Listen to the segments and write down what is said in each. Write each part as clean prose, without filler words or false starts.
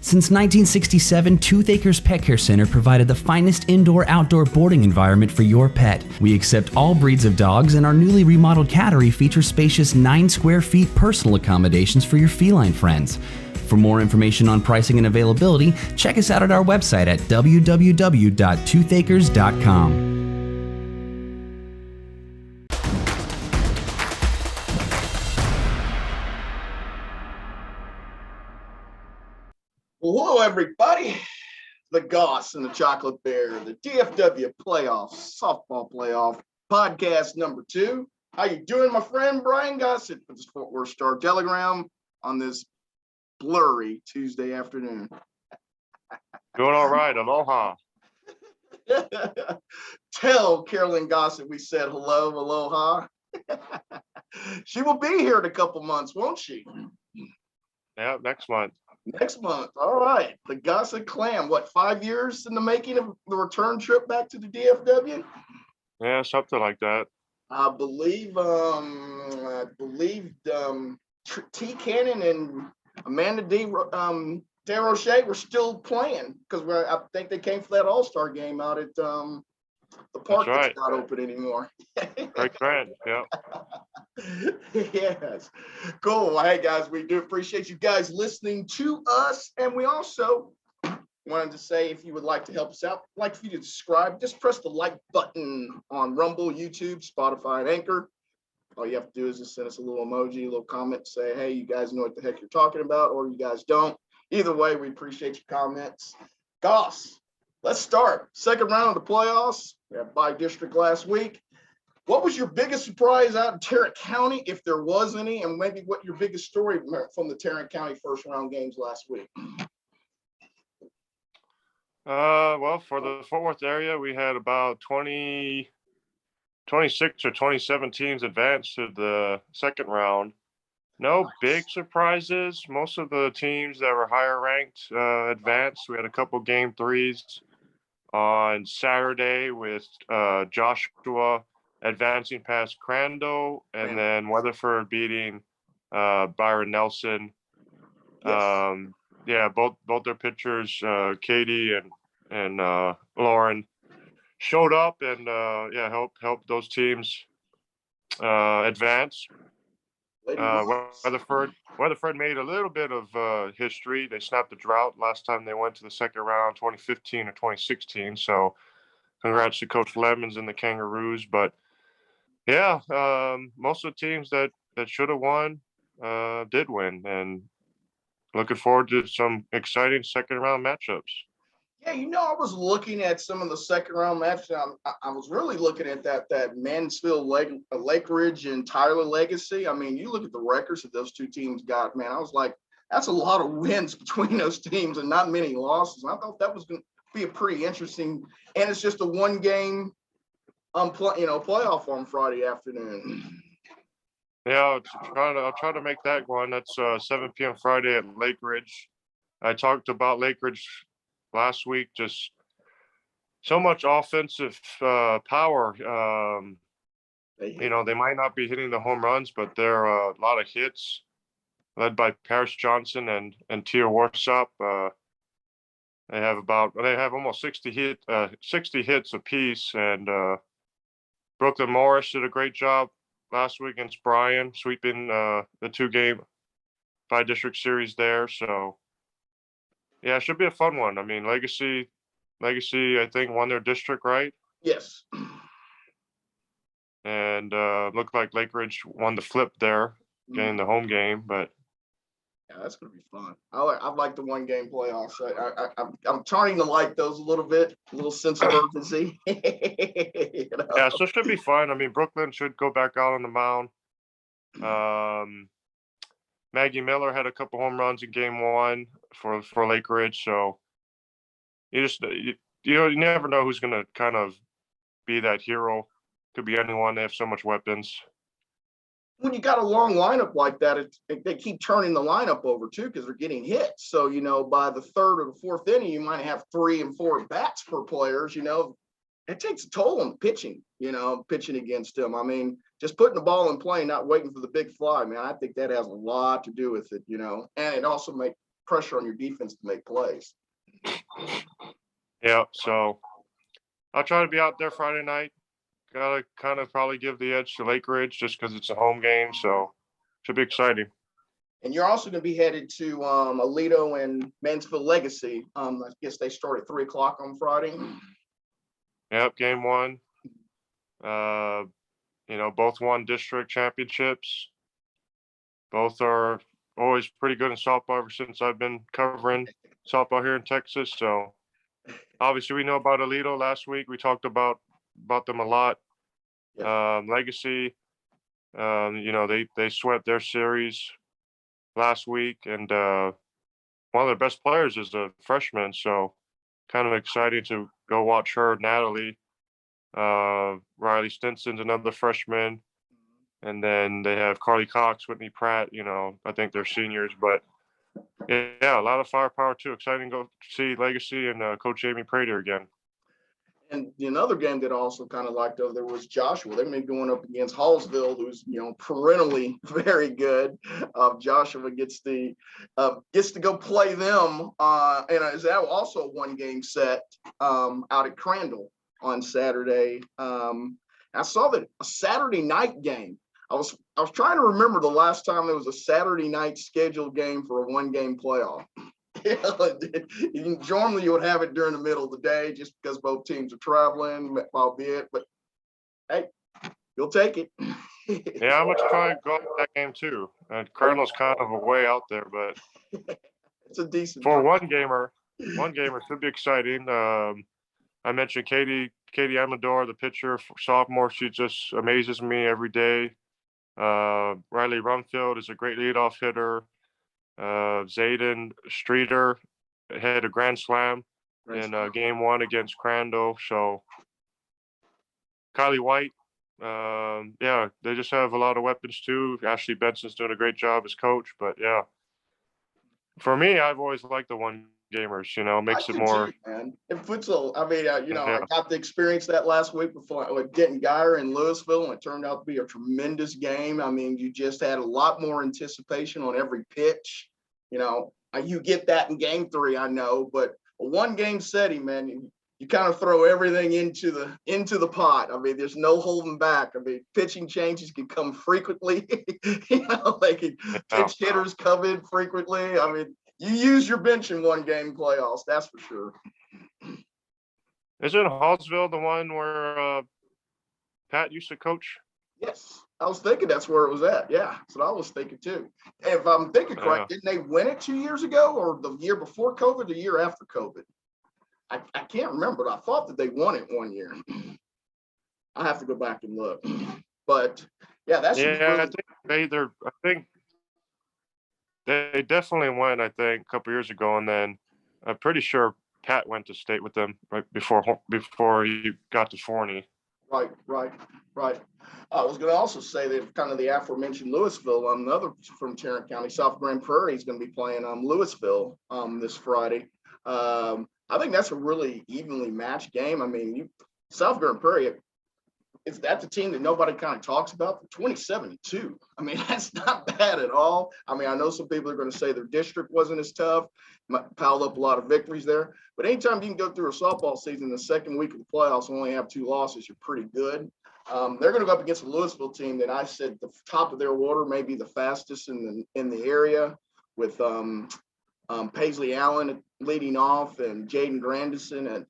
Since 1967, Tooth Acres Pet Care Center provided the finest indoor-outdoor boarding environment for your pet. We accept all breeds of dogs, and our newly remodeled cattery features spacious 9 square feet personal accommodations for your feline friends. For more information on pricing and availability, check us out at our website at www.toothacres.com. Well, hello, everybody. The Goss and the Chocolate Bear, the DFW playoffs, softball playoff, podcast number 2. How you doing, my friend Brian Gosset with the Fort Worth Star Telegram on this blurry Tuesday afternoon? Doing all right. Aloha. Tell Carolyn Gossett we said hello, aloha. She will be here in a couple months, won't she? Yeah, next month. Next month. All right. The Gosset Clam. What, 5 years in the making of the return trip back to the DFW? Yeah, something like that. I believe T. Cannon and Amanda DeRoche were still playing because I think they came for that All-Star game out at the park that's not open anymore. Great grant, yeah. Yes. Cool. Well, hey, guys, we do appreciate you guys listening to us. And we also wanted to say, if you would like to help us out, like for you to subscribe, just press the like button on Rumble, YouTube, Spotify, and Anchor. All you have to do is just send us a little emoji, a little comment, say, hey, you guys know what the heck you're talking about, or you guys don't. Either way, we appreciate your comments. Goss, let's start. Second round of the playoffs. We had by district last week. What was your biggest surprise out in Tarrant County, if there was any, and maybe what your biggest story from the Tarrant County first round games last week? Well, for the Fort Worth area, we had about 26 or 27 teams advance to the second round. No big surprises. Most of the teams that were higher ranked advanced. We had a couple game threes on Saturday with Joshua advancing past Crandall, and then Weatherford beating Byron Nelson. Yes. Yeah, both their pitchers, Katie and Lauren, showed up and helped those teams advance. Weatherford made a little bit of history. They snapped the drought last time they went to the second round, 2015 or 2016. So congrats to Coach Lemons and the Kangaroos. But yeah, most of the teams that should have won did win, and looking forward to some exciting second round matchups. Yeah, I was looking at some of the second round matches. I was really looking at that Mansfield Lake Ridge and Tyler Legacy. I mean, you look at the records that those two teams got, man, I was like, that's a lot of wins between those teams and not many losses. And I thought that was going to be a pretty interesting, and it's just a one game playoff on Friday afternoon. Yeah, I'll try to make that one. That's 7 p.m. Friday at Lake Ridge. I talked about Lake Ridge last week. Just so much offensive power. They might not be hitting the home runs, but there are a lot of hits led by Paris Johnson and Tia Warsop. They have almost 60 hits apiece, and Brooklyn Morris did a great job last week against Bryan, sweeping the 2-game by-district series there. So, yeah, it should be a fun one. I mean, Legacy, I think, won their district, right? Yes. And looked like Lake Ridge won the flip there, getting the home game. But yeah, that's going to be fun. I like the one-game playoffs. I'm trying to like those a little bit, a little sense of urgency. Yeah, so it should be fun. I mean, Brooklyn should go back out on the mound. Maggie Miller had a couple home runs in game 1 for Lake Ridge. So you never know who's going to kind of be that hero. Could be anyone. They have so much weapons. When you got a long lineup like that, they keep turning the lineup over too because they're getting hit. So, by the third or the fourth inning, you might have 3 and 4 bats per players. It takes a toll on pitching, pitching against them. I mean, just putting the ball in play, not waiting for the big fly, man, I think that has a lot to do with it, and it also pressure on your defense to make plays. Yeah, so I'll try to be out there Friday night. Gotta kind of probably give the edge to Lake Ridge just because it's a home game, so should be exciting. And you're also going to be headed to Aledo and Mansfield Legacy. I guess they start at 3:00 on Friday. Yep, game one. Both won district championships. Both are always pretty good in softball ever since I've been covering softball here in Texas. So obviously we know about Aledo last week. We talked about them a lot. Yeah. Legacy, they swept their series last week, and one of their best players is a freshman. So kind of exciting to go watch her, Natalie. Riley Stinson's another freshman. And then they have Carly Cox, Whitney Pratt, I think they're seniors, but yeah, a lot of firepower too. Exciting to go see Legacy and Coach Amy Prater again. And another game that I also kind of liked over there was Joshua. They're going to be going up against Hallsville, who's perennially very good. Joshua gets to go play them, and is that also a one-game set out at Crandall on Saturday. I saw that a Saturday night game. I was trying to remember the last time there was a Saturday night scheduled game for a one-game playoff. Normally you would have it during the middle of the day just because both teams are traveling, albeit, but hey, you'll take it. Yeah, I'm gonna try and go to that game too. Cardinal's kind of a way out there, but it's a decent for one gamer should be exciting. I mentioned Katie Amador, the pitcher, sophomore. She just amazes me every day. Riley Rumfield is a great leadoff hitter. Zayden Streeter had a grand slam in game one against Crandall. So Kylie White, they just have a lot of weapons too. Ashley Benson's doing a great job as coach. But yeah, for me, I've always liked the one gamers. Makes it more. Too, man. In futsal, I got to experience that last week with Denton Geyer in Louisville, and it turned out to be a tremendous game. You just had a lot more anticipation on every pitch. You get that in game 3, I know, but a one-game setting, man, you kind of throw everything into the pot. There's no holding back. Pitching changes can come frequently. They can pitch hitters come in frequently. You use your bench in one-game playoffs, that's for sure. Isn't Hallsville the one where Pat used to coach? Yes, I was thinking that's where it was at. Yeah, that's what I was thinking too. If I'm thinking correct, didn't they win it 2 years ago, or the year before COVID, the year after COVID? I can't remember. But I thought that they won it 1 year. I have to go back and look. But yeah, that's I think they definitely went. I think a couple years ago, and then I'm pretty sure Pat went to state with them right before he got to Forney. Right. I was going to also say that kind of the aforementioned Louisville, another from Tarrant County, South Grand Prairie is going to be playing Louisville this Friday. I think that's a really evenly matched game. South Grand Prairie, that's a team that nobody kind of talks about. 27-2. That's not bad at all. I know some people are going to say their district wasn't as tough, piled up a lot of victories there. But anytime you can go through a softball season, the second week of the playoffs, and only have 2 losses, you're pretty good. They're going to go up against a Louisville team that I said the top of their order, maybe the fastest in the area, with Paisley Allen leading off and Jaden Grandison at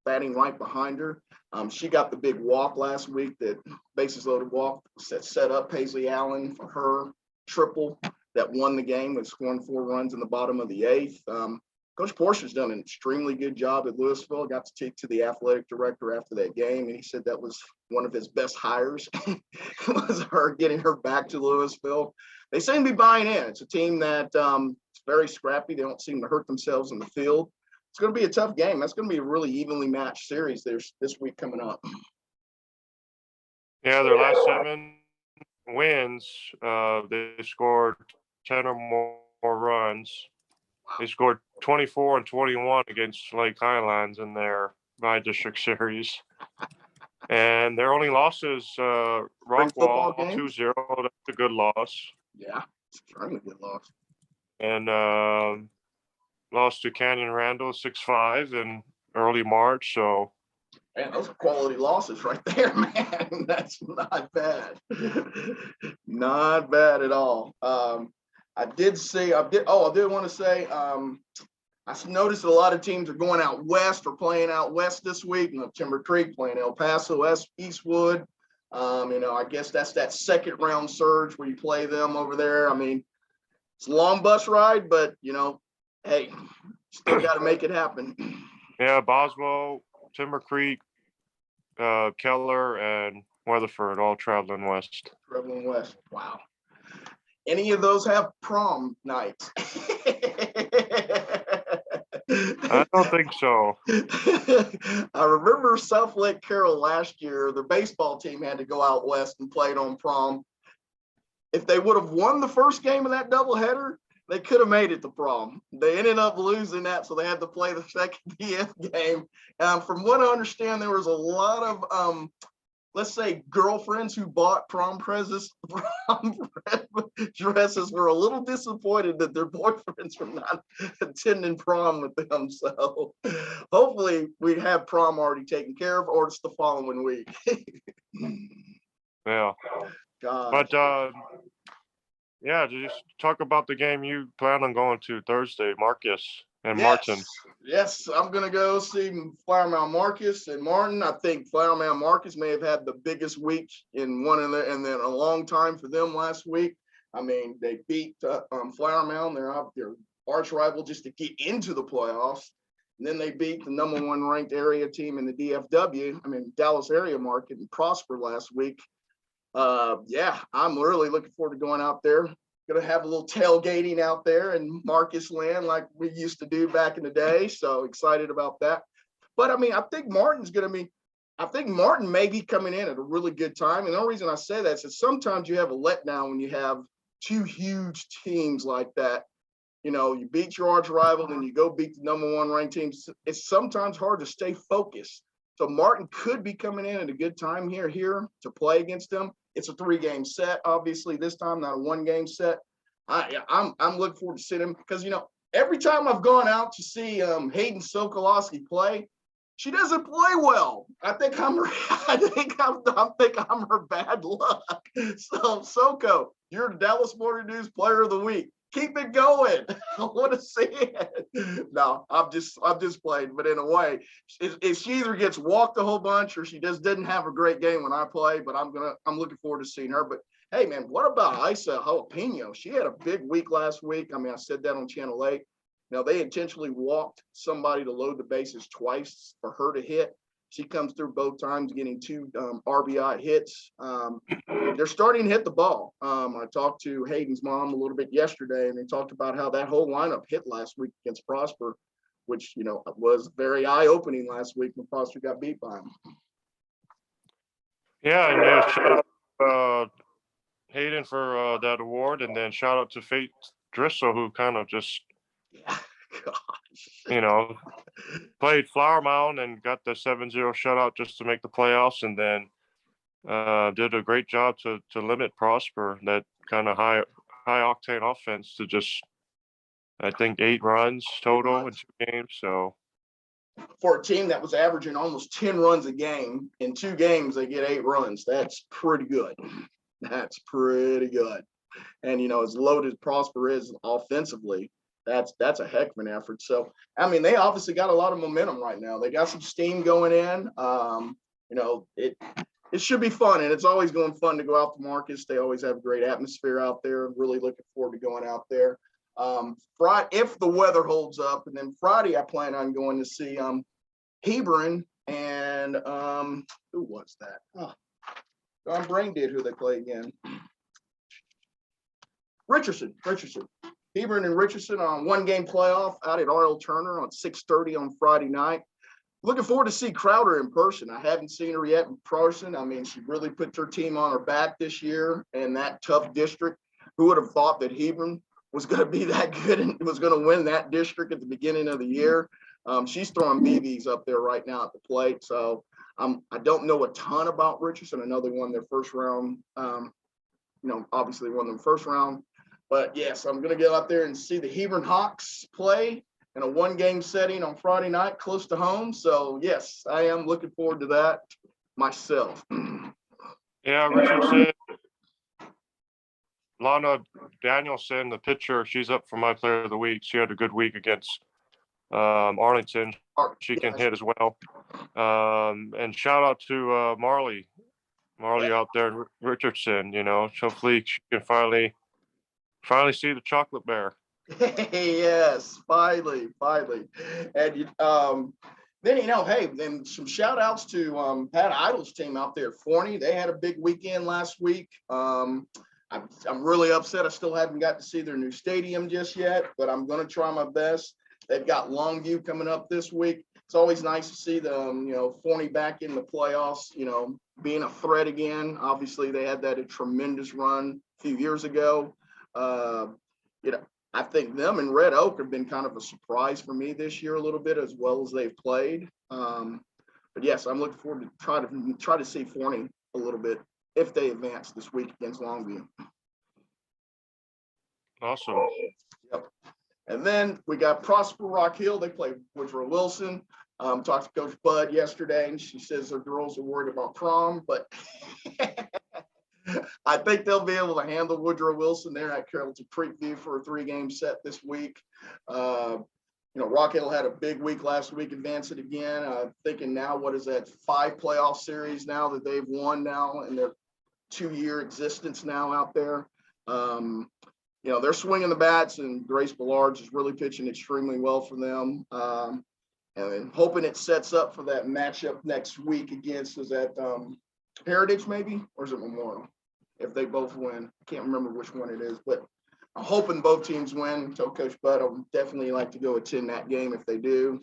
batting right behind her. She got the big walk last week, that bases loaded walk set up Paisley Allen for her triple that won the game with scoring 4 runs in the bottom of the 8th. Coach Portia's done an extremely good job at Louisville. Got to speak to the athletic director after that game, and he said that was one of his best hires was her getting her back to Louisville. They seem to be buying in. It's a team that is very scrappy. They don't seem to hurt themselves in the field. It's going to be a tough game. That's going to be a really evenly matched series this week coming up. Yeah, their last 7 wins, they scored 10 or more runs. They scored 24 and 21 against Lake Highlands in their by-district series. And their only losses, Rockwall 2-0. That's a good loss. Yeah, it's a really good loss. And lost to Canyon Randall 6-5 in early March. So, Man, those are quality losses right there, man. That's not bad. Not bad at all. I did want to say, I noticed a lot of teams are going out west or playing out west this week. You know, Timber Creek playing El Paso, Eastwood. I guess that's that second round surge where you play them over there. I mean, it's a long bus ride, but hey, still got to make it happen. yeah, Boswell, Timber Creek, Keller, and Weatherford all traveling west. Traveling west. Wow. Any of those have prom nights? I don't think so. I remember South Lake Carroll last year, the baseball team had to go out west and played on prom. If they would have won the first game of that doubleheader, they could have made it to prom. They ended up losing that, so they had to play the second DF game. From what I understand, there was a lot of let's say girlfriends who bought prom dresses were a little disappointed that their boyfriends were not attending prom with them. So hopefully we have prom already taken care of, or it's the following week. Yeah. God. But yeah, just talk about the game you plan on going to Thursday, Marcus and Martin. Yes, I'm gonna go see Flower Mound Marcus and Martin. I think Flower Mound Marcus may have had the biggest week in and then a long time for them last week. I mean, they beat Flower Mound. They're out their arch rival just to get into the playoffs. And then they beat the number one ranked area team in the DFW. I mean, Dallas area market and Prosper last week. Yeah, I'm really looking forward to going out there. Going to have a little tailgating out there in Marcus land like we used to do back in the day. So excited about that. But I mean, I think Martin may be coming in at a really good time. And the only reason I say that is sometimes you have a letdown when you have two huge teams like that. You beat your arch rival and you go beat the number one ranked team. It's sometimes hard to stay focused. So Martin could be coming in at a good time here to play against them. It's a 3-game set, obviously this time, not a 1-game set. I'm looking forward to seeing him because every time I've gone out to see Hayden Sokolowski play, she doesn't play well. I think I'm her bad luck. So Soko, you're the Dallas Morning News Player of the Week. Keep it going. I want to see it. No, I'm just playing. But in a way, if she either gets walked a whole bunch or she just didn't have a great game when I play, but I'm looking forward to seeing her. But hey, man, what about Isa Jalapeno? She had a big week last week. I mean, I said that on Channel 8. They intentionally walked somebody to load the bases twice for her to hit. She comes through both times, getting 2 RBI hits. They're starting to hit the ball. I talked to Hayden's mom a little bit yesterday, and they talked about how that whole lineup hit last week against Prosper, which, was very eye-opening last week when Prosper got beat by him. Yeah, and shout out Hayden for that award, and then shout out to Faith Driscoll, who kind of just played Flower Mound and got the 7-0 shutout just to make the playoffs, and then did a great job to limit Prosper, that kind of high octane offense, to just, I think, 8 runs total in 2 games. So for a team that was averaging almost 10 runs a game, in 2 games they get 8 runs. That's pretty good. That's pretty good. And as loaded as Prosper is offensively, that's a heck of an effort. So I mean, they obviously got a lot of momentum right now. They got some steam going in. It should be fun, and it's always going fun to go out to Marcus. They always have a great atmosphere out there. I'm really looking forward to going out there. Friday, if the weather holds up, and then Friday I plan on going to see Hebron and who was that? Oh, I'm brain dead who they play again. Richardson. Hebron and Richardson on 1-game playoff out at R.L. Turner on 6:30 on Friday night. Looking forward to see Crowder in person. I haven't seen her yet in person. I mean, she really put her team on her back this year in that tough district. Who would have thought that Hebron was going to be that good and was going to win that district at the beginning of the year? She's throwing BBs up there right now at the plate. So I don't know a ton about Richardson. I know they won their first round. Obviously won their first round. But yes, I'm going to go out there and see the Hebron Hawks play. in a one-game setting on Friday night, close to home. So yes, I am looking forward to that myself. Yeah, Richard said Lana Danielson, the pitcher, she's up for my player of the week. She had a good week against Arlington. She can hit as well. And shout out to Marley out there in Richardson. Hopefully she can finally see the chocolate bear. Yes, finally. And then hey, then some shout outs to Pat Idle's team out there at Forney. They had a big weekend last week. I'm really upset I still haven't got to see their new stadium just yet, but I'm going to try my best. They've got Longview coming up this week. It's always nice to see them, Forney back in the playoffs, being a threat again. Obviously, they had that a tremendous run a few years ago. I think them and Red Oak have been kind of a surprise for me this year a little bit, as well as they've played. But yes, I'm looking forward to try to see Forney a little bit if they advance this week against Longview. Awesome. Yep. And then we got Prosper Rock Hill. They play Woodrow Wilson. Talked to Coach Bud yesterday, and she says their girls are worried about prom, but I think they'll be able to handle Woodrow Wilson there at Carrollton Creekview for a 3-game set this week. Rock Hill had a big week last week, advancing again. Thinking now, what is that, 5 playoff series now that they've won now in their 2-year existence now out there. They're swinging the bats, and Grace Ballards is really pitching extremely well for them. And hoping it sets up for that matchup next week against, is that Heritage maybe, or is it Memorial? If they both win, I can't remember which one it is, but I'm hoping both teams win. So Coach Bud will definitely like to go attend that game if they do.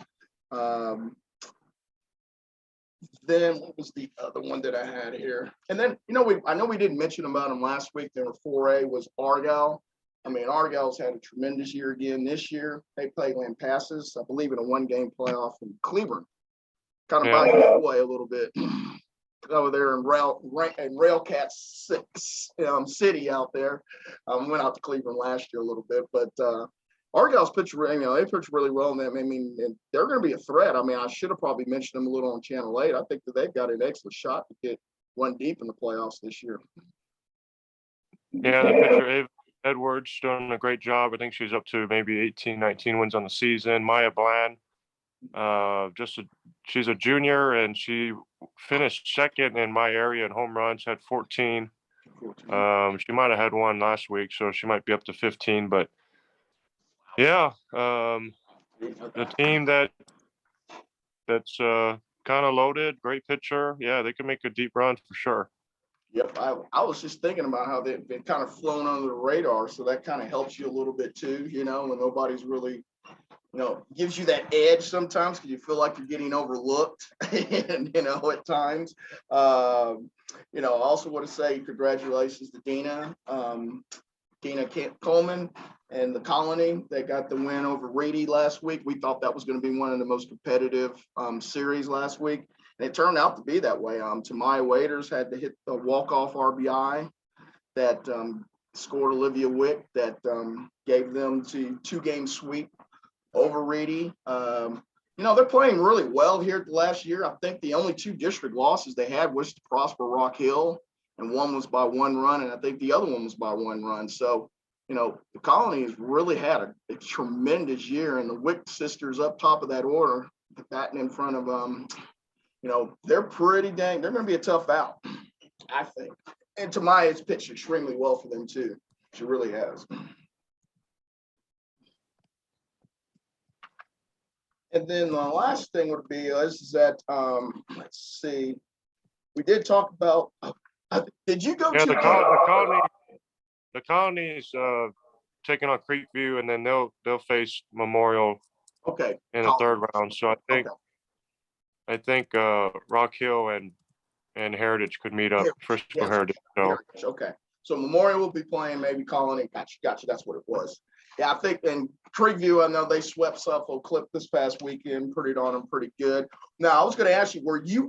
Then what was the other one that I had here? And then, I know we didn't mention about them last week. There were 4A was Argyle. I mean, Argyle's had a tremendous year again this year. They played Lampasas, I believe, in a 1-game playoff in Cleburne. Kind of by the way a little bit over there in Railcat City out there. Went out to Cleburne last year a little bit, but Argyle's pitched, they pitched really well. And I mean, and they're going to be a threat. I mean, I should have probably mentioned them a little on Channel 8. I think that they've got an excellent shot to get one deep in the playoffs this year. Yeah, the pitcher Edwards doing a great job. I think she's up to maybe 18, 19 wins on the season. Maya Bland, she's a junior, and she finished second in my area in home runs, had 14. She might have had one last week, so she might be up to 15. But yeah, the team that's kind of loaded, great pitcher. Yeah, they can make a deep run for sure. Yep, I was just thinking about how they've been kind of flown under the radar, so that kind of helps you a little bit too, when nobody's really, gives you that edge sometimes because you feel like you're getting overlooked, and at times. I also want to say congratulations to Dina Coleman and the Colony. They got the win over Reedy last week. We thought that was going to be one of the most competitive series last week. And it turned out to be that way. Tamaya Waiters had to hit the walk-off RBI that scored Olivia Wick that gave them to 2-game sweep over Reedy. They're playing really well here at the last year. I think the only 2 district losses they had was to Prosper Rock Hill, and one was by 1 run, and I think the other one was by 1 run. So, the Colony has really had a tremendous year, and the Wick sisters up top of that order, batting in front of they're pretty dang. They're going to be a tough out, I think. And Tamaya's pitched extremely well for them too. She really has. And then the last thing would be is that let's see, we did talk about. Did you go to the Colony's taking on Creekview, and then they'll face Memorial. Okay. In the 3rd round. So I think Rock Hill and Heritage could meet up. Frisco Heritage. So. Okay. So Memorial will be playing maybe Colony. Gotcha. That's what it was. Yeah, I think in Creekview, I know they swept Suffolk Clip this past weekend, pretty good. Now, I was going to ask you, were you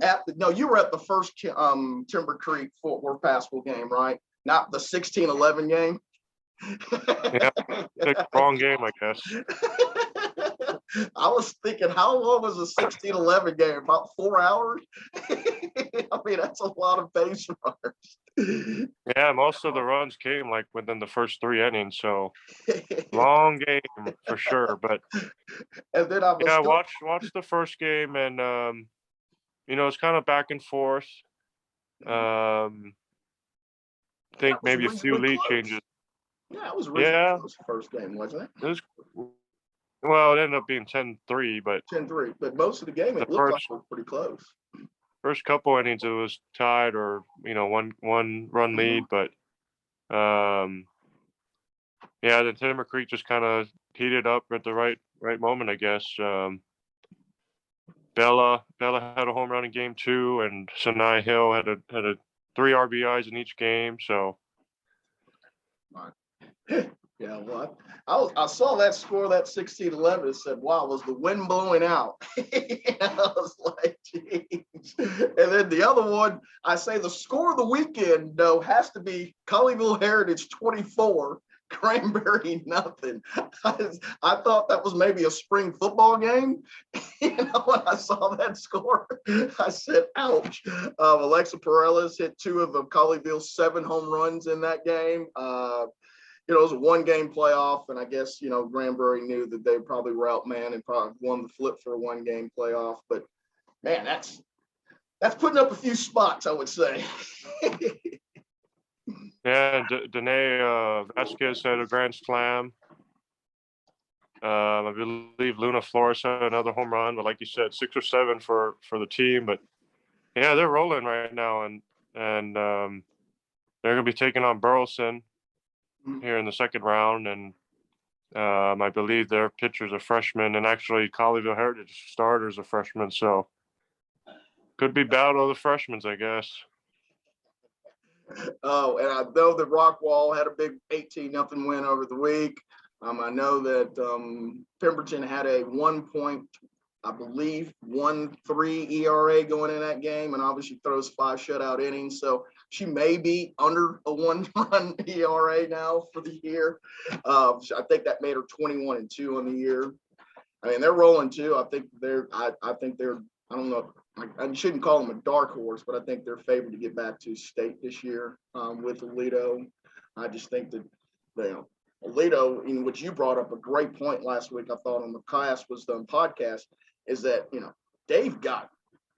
you were at the first Timber Creek Fort Worth Passable game, right? Not the 16-11 game? Yeah, wrong game, I guess. I was thinking, how long was a 16-11 game? About 4 hours? I mean, that's a lot of base runners. Yeah, most of the runs came like within the first 3 innings, so long game for sure. But And then I was yeah, still, watch the first game, and it's kind of back and forth. Um, that think was maybe a few reasonably lead close. changes. Yeah, it was reasonably Yeah, close the first game, wasn't it? it was. Well, it ended up being 10-3, but 10-3. But most of the game, the it looked like it was pretty close. first couple innings it was tied, or one run lead. But yeah, then Timber Creek just kind of heated up at the right moment, I guess. Bella had a home run in game 2, and Sinai Hill had a 3 RBIs in each game. So Yeah, well, I saw that score, that 16-11, and said, wow, was the wind blowing out? I was like, geez. And then the other one, I say the score of the weekend, though, has to be Colleyville Heritage 24, Cranberry nothing. I thought that was maybe a spring football game. When I saw that score, I said, ouch. Alexa Perales hit 2 of the Colleyville's 7 home runs in that game. It was a 1-game playoff, and I guess, Granbury knew that they probably were outmanned and probably won the flip for a 1-game playoff. But man, that's putting up a few spots, I would say. yeah, Danae Vasquez had a grand slam. I believe Luna Flores had another home run, but like you said, 6 or 7 for the team. But yeah, they're rolling right now, and they're gonna be taking on Burleson here in the second round, and I believe their pitcher's a freshman, and actually Colleyville Heritage starter's a freshman, so could be battle of the freshmen, I guess. Oh, and I know that Rockwall had a big 18-0 win over the week. I know that Pemberton had a 1.13 ERA going in that game, and obviously throws 5 shutout innings. So she may be under a 1-run ERA now for the year. I think that made her 21-2 on the year. I mean, they're rolling too. I think they're. I don't know. I shouldn't call them a dark horse, but I think they're favored to get back to state this year with Aledo. I just think that Aledo, in which you brought up a great point last week, I thought on the Class Was Done podcast, is that they've got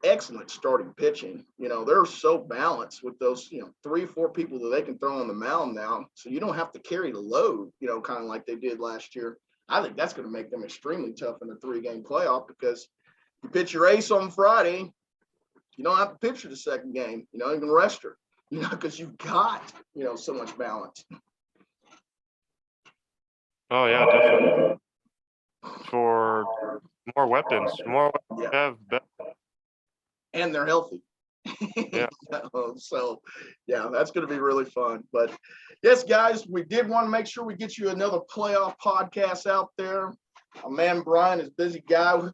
excellent starting pitching. They're so balanced with those 3 or 4 people that they can throw on the mound now, so you don't have to carry the load. Kind of like they did last year. I think that's going to make them extremely tough in the 3-game playoff, because you pitch your ace on Friday, you don't have to pitch her the second game. You can rest her, because you've got, so much balance. Oh yeah, definitely. For more weapons, Yeah. have better. And they're healthy. Yeah. So, yeah, that's going to be really fun. But yes, guys, we did want to make sure we get you another playoff podcast out there. Our man Brian is a busy guy.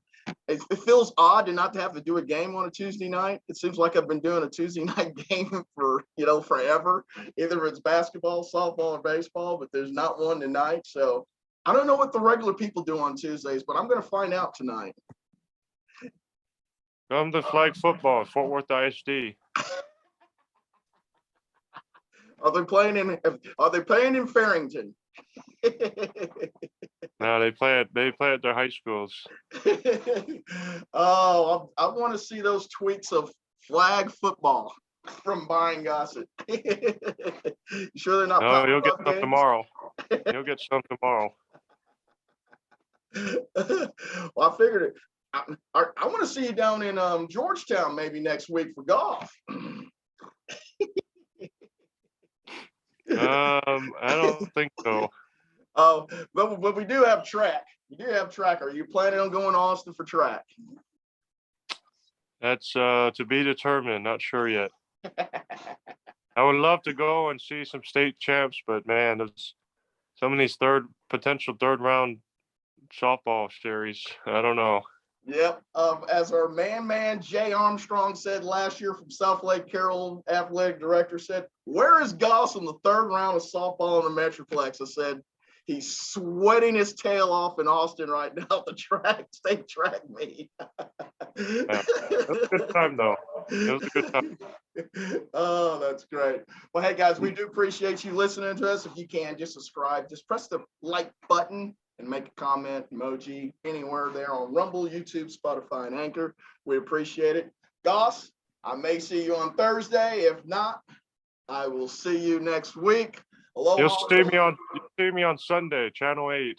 It feels odd to not have to do a game on a Tuesday night. It seems like I've been doing a Tuesday night game for, forever. Either it's basketball, softball, or baseball, but there's not one tonight. So I don't know what the regular people do on Tuesdays, but I'm going to find out tonight. Come to flag football, Fort Worth ISD. Are they playing in Farrington? No, they play at their high schools. Oh, I want to see those tweets of flag football from buying Gosset. You sure they're not? No, you'll get some tomorrow. You'll get some tomorrow. Well, I figured it. I want to see you down in Georgetown maybe next week for golf. I don't think so. Oh, but we do have track. You do have track. Are you planning on going to Austin for track? That's to be determined. Not sure yet. I would love to go and see some state champs, but man, there's some of these potential third round softball series. I don't know. Yep. As our man Jay Armstrong said last year from South Lake Carroll, athletic director, said, "Where is Goss in the 3rd round of softball in the Metroplex?" I said, He's sweating his tail off in Austin right now at the track, state track meet. Yeah. It was a good time, though. It was a good time. Oh, that's great. Well, hey, guys, we do appreciate you listening to us. If you can, just subscribe. Just press the like button and make a comment, emoji, anywhere there on Rumble, YouTube, Spotify, and Anchor. We appreciate it. Goss, I may see you on Thursday. If not, I will see you next week. Aloha. You'll see me on Sunday, Channel 8.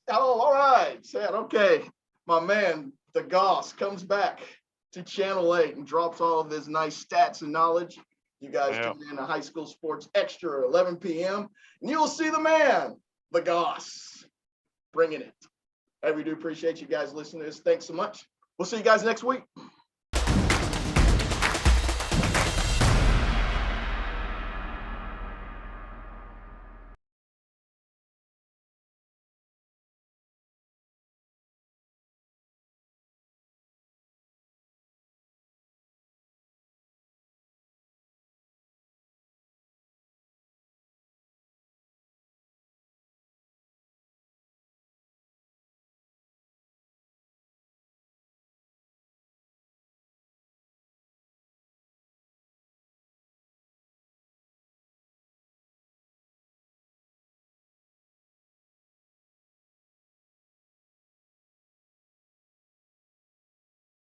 Oh, all right. Sad. Okay. My man, the Goss, comes back to Channel 8 and drops all of his nice stats and knowledge. You guys tune in to High School Sports Extra at 11 p.m. and you'll see the man, the Goss, bringing it. Hey, we do appreciate you guys listening to this. Thanks so much. We'll see you guys next week.